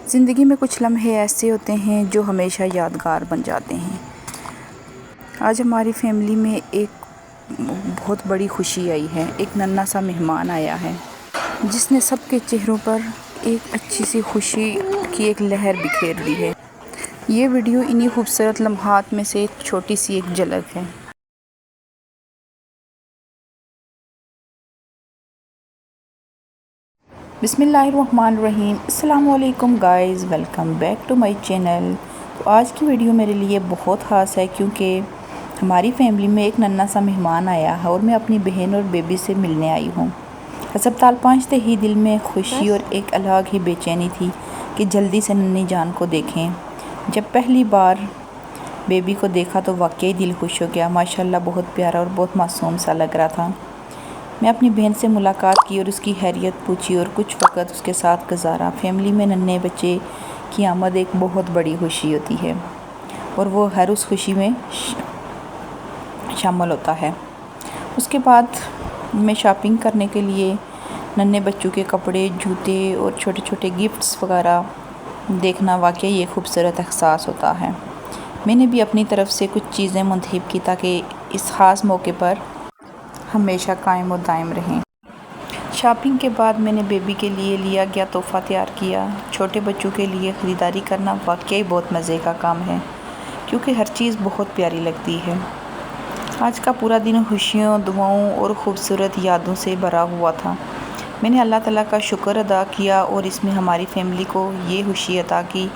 ज़िंदगी में कुछ लम्हे ऐसे होते हैं जो हमेशा यादगार बन जाते हैं। आज हमारी फैमिली में एक बहुत बड़ी खुशी आई है। एक नन्हा सा मेहमान आया है जिसने सबके चेहरों पर एक अच्छी सी खुशी की एक लहर बिखेर दी है। ये वीडियो इन्हीं खूबसूरत लम्हात में से एक छोटी सी एक झलक है। बिस्मिल्लाहिर्रहमानिर्रहीम। अस्सलाम वालेकुम guys, welcome back to my channel. तो आज की वीडियो मेरे लिए बहुत ख़ास है क्योंकि हमारी फैमिली में एक नन्हा सा मेहमान आया है और मैं अपनी बहन और बेबी से मिलने आई हूँ। अस्पताल पहुँचते ही दिल में खुशी और एक अलग ही बेचैनी थी कि जल्दी से नन्ही जान को देखें। जब पहली बार बेबी को देखा तो वाकई दिल खुश हो गया। माशाल्लाह बहुत प्यारा और बहुत मासूम सा लग रहा था। मैं अपनी बहन से मुलाकात की और उसकी खैरियत पूछी और कुछ वक्त उसके साथ गुजारा। फैमिली में नन्हे बच्चे की आमद एक बहुत बड़ी खुशी होती है और वो हर उस खुशी में शामिल होता है। उसके बाद मैं शॉपिंग करने के लिए नन्हे बच्चों के कपड़े, जूते और छोटे छोटे गिफ्ट्स वगैरह देखना वाकई ये खूबसूरत एहसास होता है। मैंने भी अपनी तरफ से कुछ चीज़ें मुंतखब की ताकि इस ख़ास मौके पर हमेशा कायम और दायम रहें। शॉपिंग के बाद मैंने बेबी के लिए लिया गया तोहफ़ा तैयार किया। छोटे बच्चों के लिए ख़रीदारी करना वाकई बहुत मज़े का काम है क्योंकि हर चीज़ बहुत प्यारी लगती है। आज का पूरा दिन खुशियों, दुआओं और ख़ूबसूरत यादों से भरा हुआ था। मैंने अल्लाह ताला का शुक्र अदा किया और इसमें हमारी फैमिली को ये खुशी अता की।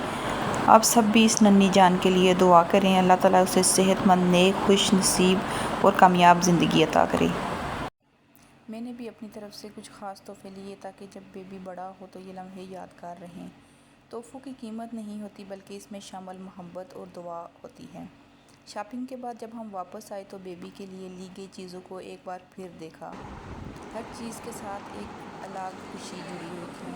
आप सब भी इस नन्ही जान के लिए दुआ करें, अल्लाह ताला उसे सेहतमंद, नेक, खुश नसीब और कामयाब ज़िंदगी अता करे। मैंने भी अपनी तरफ से कुछ ख़ास तोहफ़े लिए ताकि जब बेबी बड़ा हो तो ये लम्हे यादगार रहें। तोहफ़ों की कीमत नहीं होती बल्कि इसमें शामिल मोहब्बत और दुआ होती है। शॉपिंग के बाद जब हम वापस आए तो बेबी के लिए ली गई चीज़ों को एक बार फिर देखा। हर चीज़ के साथ एक अलग खुशी जुड़ी हुई थी।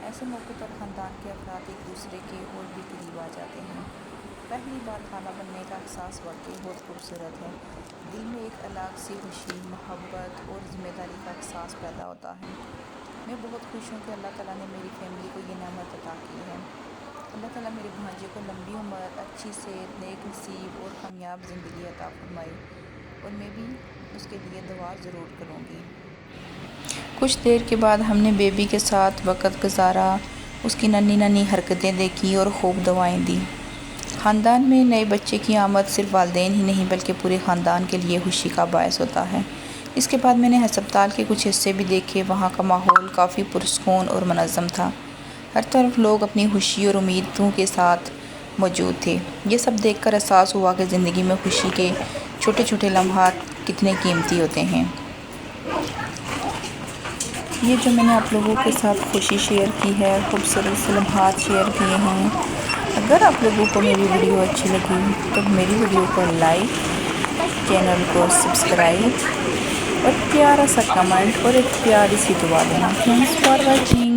ऐसे मौक़ों पर ख़ानदान के अफराद एक दूसरे के और भी करीब आ जाते हैं। पहली बार खाना बनने का एहसास वाकई बहुत खूबसूरत है। दिल में एक अलग सी खुशी, मोहब्बत और ज़िम्मेदारी का एहसास पैदा होता है। मैं बहुत खुश हूँ कि अल्लाह ताला ने मेरी फैमिली को ये नेमत अता की है। अल्लाह ताला मेरे भांजे को लंबी उम्र, अच्छी सेहत, नेक नसीब और कामयाब ज़िंदगी अता फरमाए और मैं भी उसके लिए दुआ ज़रूर करूँगी। कुछ देर के बाद हमने बेबी के साथ वक़्त गुजारा, उसकी नन्ही नन्ही हरकतें देखी और खूब दुआएं दी। ख़ानदान में नए बच्चे की आमद सिर्फ वालिदैन ही नहीं बल्कि पूरे ख़ानदान के लिए खुशी का बायस होता है। इसके बाद मैंने अस्पताल के कुछ हिस्से भी देखे। वहाँ का माहौल काफ़ी पुरसकून और मुनज़्ज़म था। हर तरफ लोग अपनी खुशी और उम्मीदों के साथ मौजूद थे। ये सब देखकर एहसास हुआ कि ज़िंदगी में खुशी के छोटे छोटे लम्हात कितने कीमती होते हैं। ये जो मैंने आप लोगों के साथ खुशी शेयर की है, खूबसूरत से लम्हात शेयर किए हैं। अगर आप लोगों को मेरी वीडियो अच्छी लगी तो मेरी वीडियो को लाइक, चैनल को सब्सक्राइब और प्यारा सा कमेंट और एक प्यारी सी दुआ देना। Thanks for watching.